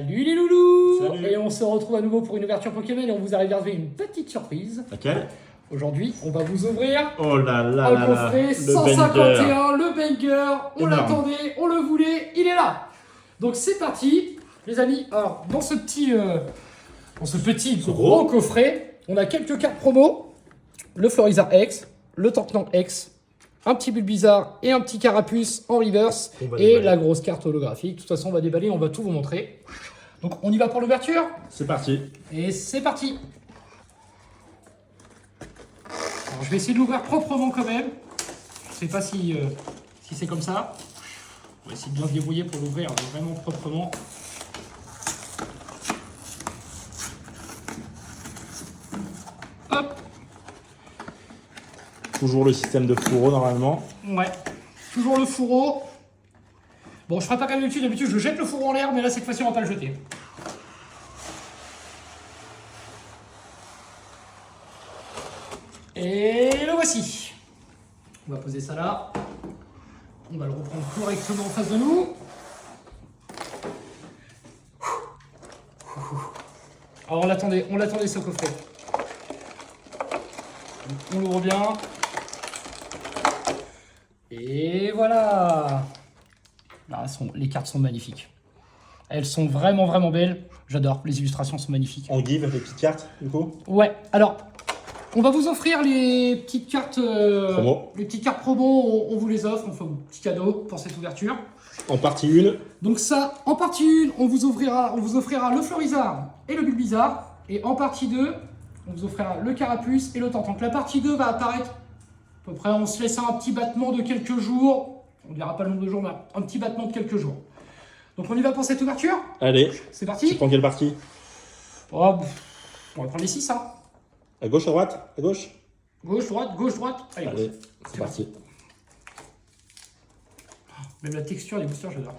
Salut les loulous. Salut. Et on se retrouve à nouveau pour une ouverture Pokémon et on vous a réservé une petite surprise. Laquelle? Aujourd'hui, on va vous ouvrir Oh là là un là là, coffret le 151, le banger. On Énorme. l'attendait, on le voulait, il est là. Donc c'est parti, les amis. Alors dans ce petit gros coffret, on a quelques cartes promo, le Florizard X, le Tortank X, un petit Bulbizarre et un petit Carapuce en reverse On va et déballer. la grosse carte holographique. De toute façon, on va déballer, on va tout vous montrer. Donc on y va pour l'ouverture C'est parti. et c'est parti. Alors, je vais essayer de l'ouvrir proprement quand même. Je sais pas si c'est comme ça. On va essayer de bien se débrouiller pour l'ouvrir vraiment proprement. Hop. Toujours le système de fourreau normalement. Ouais. Toujours le fourreau. Bon, je ferai pas comme d'habitude. D'habitude, je jette le fourreau en l'air, mais là, cette fois-ci, on va pas le jeter. Et le voici. On va poser ça là. On va le reprendre correctement en face de nous. Alors on l'attendait ce coffret. On l'ouvre bien. Et voilà. Là, les cartes sont magnifiques. Elles sont vraiment vraiment belles. J'adore, les illustrations sont magnifiques. On give les petites cartes du coup. Ouais, alors, on va vous offrir les petites cartes Promo. Les petites cartes promo, on vous les offre, on fait un petit cadeau pour cette ouverture. En partie 1. Donc ça, en partie 1, on vous offrira le Florizard et le Bulbizarre. Et en partie 2, on vous offrira le Carapuce et le Tortank. La partie 2 va apparaître, à peu près, on se laisse un petit battement de quelques jours. On ne dira pas le nombre de jours, mais un petit battement de quelques jours. Donc on y va pour cette ouverture. Allez, C'est tu parti. prends quelle partie? Oh, on va prendre les 6, hein. À gauche, à droite? À gauche? Gauche, droite, gauche, droite. Allez, Allez, c'est parti. Même la texture des boosters, j'adore.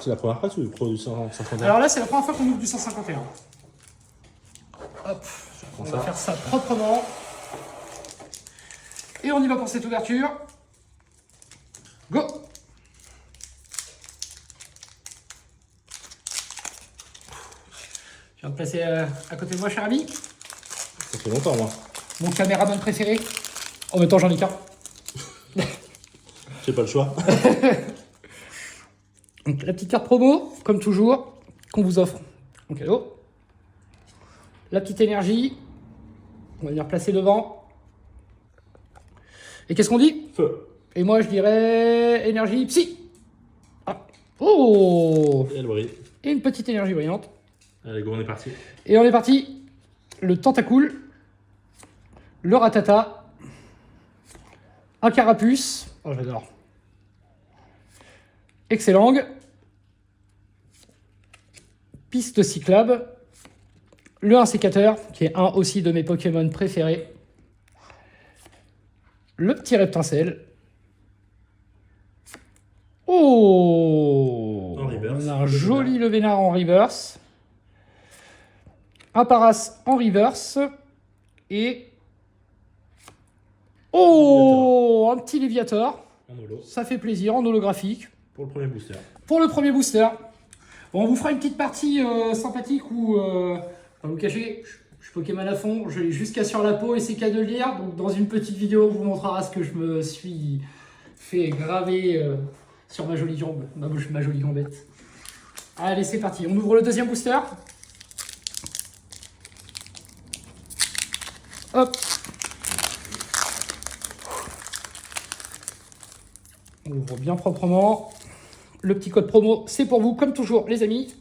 C'est la première fois ou le pro du 151? Alors là, c'est la première fois qu'on ouvre du 151. Hop, on va faire ça proprement. Et on y va pour cette ouverture. Go! Je viens de placer à côté de moi, cher ami, Ça fait longtemps moi. mon caméraman préféré. En même temps, j'en ai qu'un. J'ai pas le choix. Donc, la petite carte promo, comme toujours, qu'on vous offre en cadeau. La petite énergie, on va venir placer devant. Et qu'est-ce qu'on dit? Feu. Et moi, je dirais énergie psy. Ah. Oh! Et le bruit. Et une petite énergie brillante. Allez go, on est parti. Et on est parti. Le Tentacool, le Ratata, un Carapuce. Oh, j'adore. Excellent. Piste cyclable. Le 1 sécateur, qui est un aussi de mes Pokémon préférés. Le petit Reptincelle. Oh! En reverse. On a un joli Levénard en reverse. Un Paras en reverse. Et... Oh! Un petit Léviator. En holo. Ça fait plaisir, en holographique. Pour le premier booster. Pour le premier booster. Bon, on vous fera une petite partie sympathique où, pas vous cacher, je suis Pokémon à fond, je l'ai jusqu'à sur la peau et c'est qu'à de le dire. Donc dans une petite vidéo, on vous montrera ce que je me suis fait graver sur ma jolie jambe, ma jolie gambette. Allez, c'est parti, on ouvre le deuxième booster. Hop. On ouvre bien proprement. Le petit code promo, c'est pour vous, comme toujours, les amis.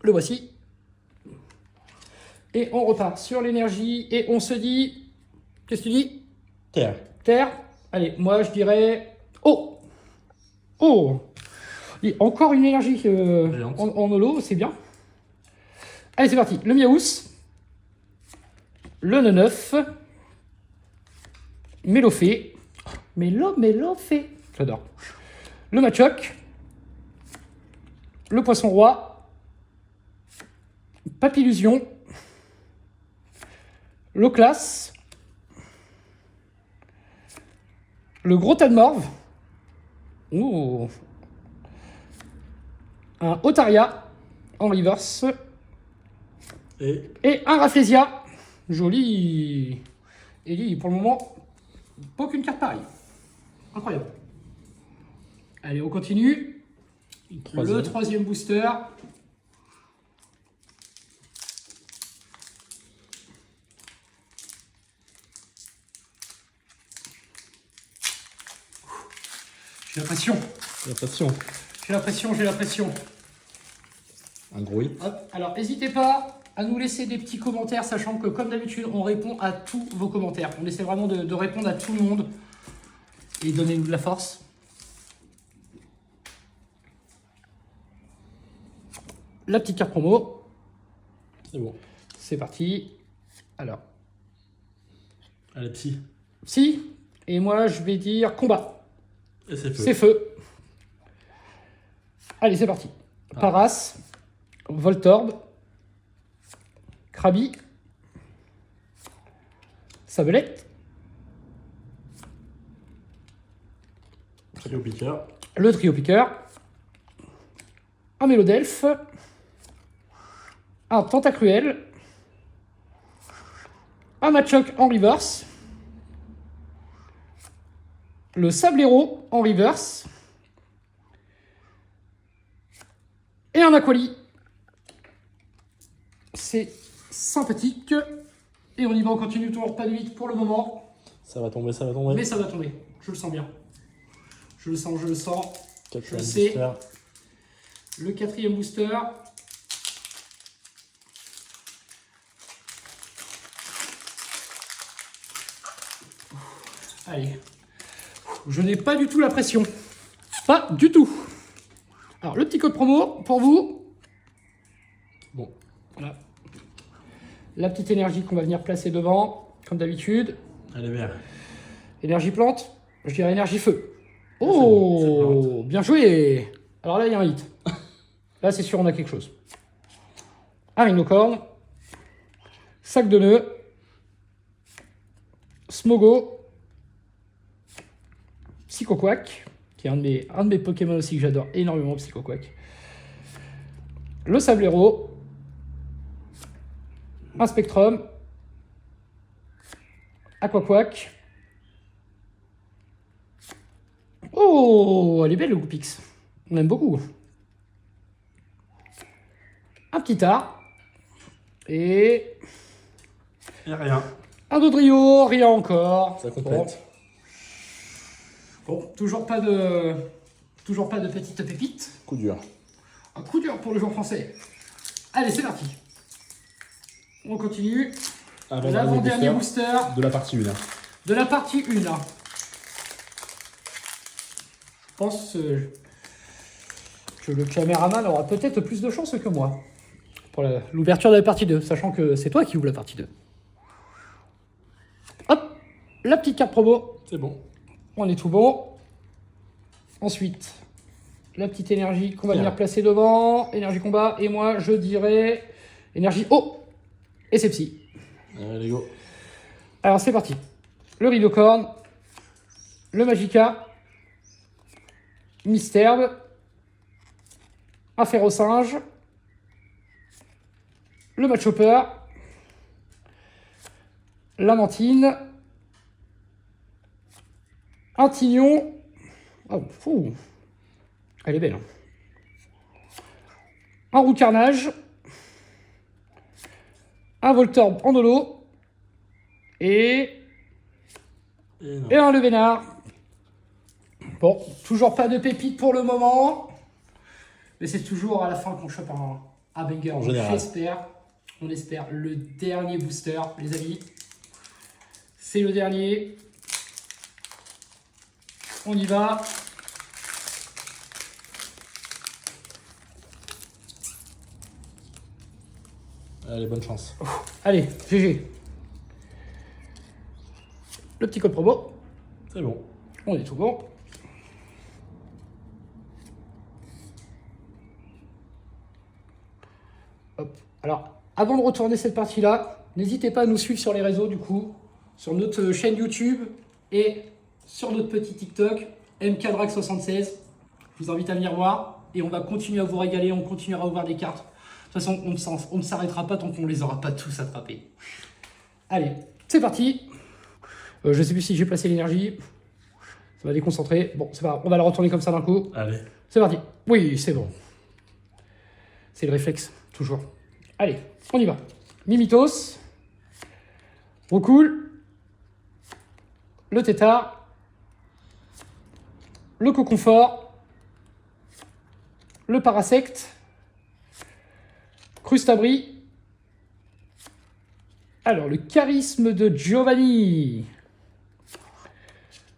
Le voici. Et on repart sur l'énergie. Et on se dit... Qu'est-ce que tu dis? Terre. Terre. Allez, moi, je dirais... Oh! Oh! Et encore une énergie en holo, c'est bien. Allez, c'est parti. Le Miaous. Le Neneuf. Mélofée. Mélofée. J'adore. Le Machoc, le Poisson Roi, Papillusion, l'Oclas, le Gros Tas de Morve, oh. un Otaria en reverse Et et un Rafflesia. Joli. Et lui, pour le moment, pas aucune carte pareille. Incroyable. Allez, on continue. Le troisième booster. J'ai la pression. la pression. J'ai la pression, j'ai la pression. Un gros hit. Hop. Alors, n'hésitez pas à nous laisser des petits commentaires, sachant que, comme d'habitude, on répond à tous vos commentaires. On essaie vraiment de répondre à tout le monde et donnez-nous de la force. La petite carte promo. C'est bon. C'est parti. Alors, Allez, psy. si. Et moi, je vais dire combat. Et c'est feu. C'est feu. Allez, c'est parti. Paras, Voltorb, Krabi, Sablette, Trio piqueur. le trio piqueur, un Mélodelfe, un Tentacruel, un Machoke en reverse, le Sablero en reverse et un Aquali. C'est sympathique. Et on y va, on continue toujours pas de vite pour le moment. Ça va tomber, ça va tomber. Mais ça va tomber, je le sens bien. Je le sens, je le sens. Quatrième je sais. booster. Le quatrième booster. Allez. Je n'ai pas du tout la pression. Pas du tout. Alors, le petit code promo pour vous. Bon. Voilà. La petite énergie qu'on va venir placer devant, comme d'habitude. Allez, vert. Énergie plante, je dirais énergie feu. C'est bon, Oh, bien joué. Alors là, il y a un hit. Là, c'est sûr, on a quelque chose. Un rhinocorne, sac de nœuds, Smogo, Psychoquack, qui est un de mes Pokémon aussi que j'adore énormément, Psychoquack. Le Sablero, un Spectrum, Aquaquack. Oh, elle est belle le Goupix. On aime beaucoup. Un petit art. Et Et rien. un Dodrio, rien encore. Ça complète. Bon, toujours pas de petite pépite. Coup dur. Un coup dur pour le joueur français. Allez, c'est parti. On continue. L'avant-dernier booster de la partie 1. de la partie 1. Je pense que le caméraman aura peut-être plus de chance que moi pour l'ouverture de la partie 2, sachant que c'est toi qui ouvre la partie 2. Hop, la petite carte promo. C'est bon. On est tout bon. Ensuite, la petite énergie qu'on va Bien. venir placer devant. Énergie combat. Et moi, je dirais énergie eau. Et c'est psy. Allez, go. Alors, c'est parti. Le Rhinocorn. Le Magica. Misterbe. Un Ferrosinge. Le Machopper. La Mantine. Un Tignon. Oh, fou. Elle est belle. Hein. Un Roux Carnage. Un Voltorb en holo. Et un Levénard. Bon, toujours pas de pépite pour le moment. Mais c'est toujours à la fin qu'on chope un banger. En général. On espère le dernier booster, les amis. C'est le dernier. On y va. Allez, bonne chance. Allez, GG. Le petit code promo. C'est bon. On est tout bon. Hop. Alors, avant de retourner cette partie-là, n'hésitez pas à nous suivre sur les réseaux, du coup, sur notre chaîne YouTube et sur notre petit TikTok, MKDrag76. Je vous invite à venir voir. et on va continuer à vous régaler, on continuera à ouvrir des cartes. De toute façon, on ne s'arrêtera pas tant qu'on les aura pas tous attrapés. Allez, c'est parti. Je sais plus si j'ai placé l'énergie. Ça va déconcentrer. Bon, c'est pas grave, on va la retourner comme ça d'un coup. Allez. C'est parti. Oui, c'est bon. C'est le réflexe, toujours. Allez, on y va. Mimitos. Roucoule. Le tétard. Le coconfort. Le parasecte. Crustabri. Alors, le charisme de Giovanni.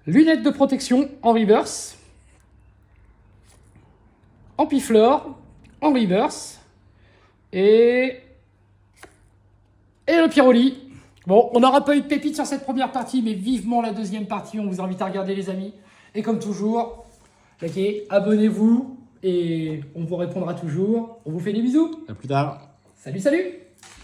Lunettes de protection en reverse. Ampiflore en reverse. Et le Pyroli. Bon, on n'aura pas eu de pépite sur cette première partie, mais vivement la deuxième partie. On vous invite à regarder, les amis. Et comme toujours, likez, abonnez-vous et on vous répondra toujours. On vous fait des bisous. À plus tard. Salut, salut!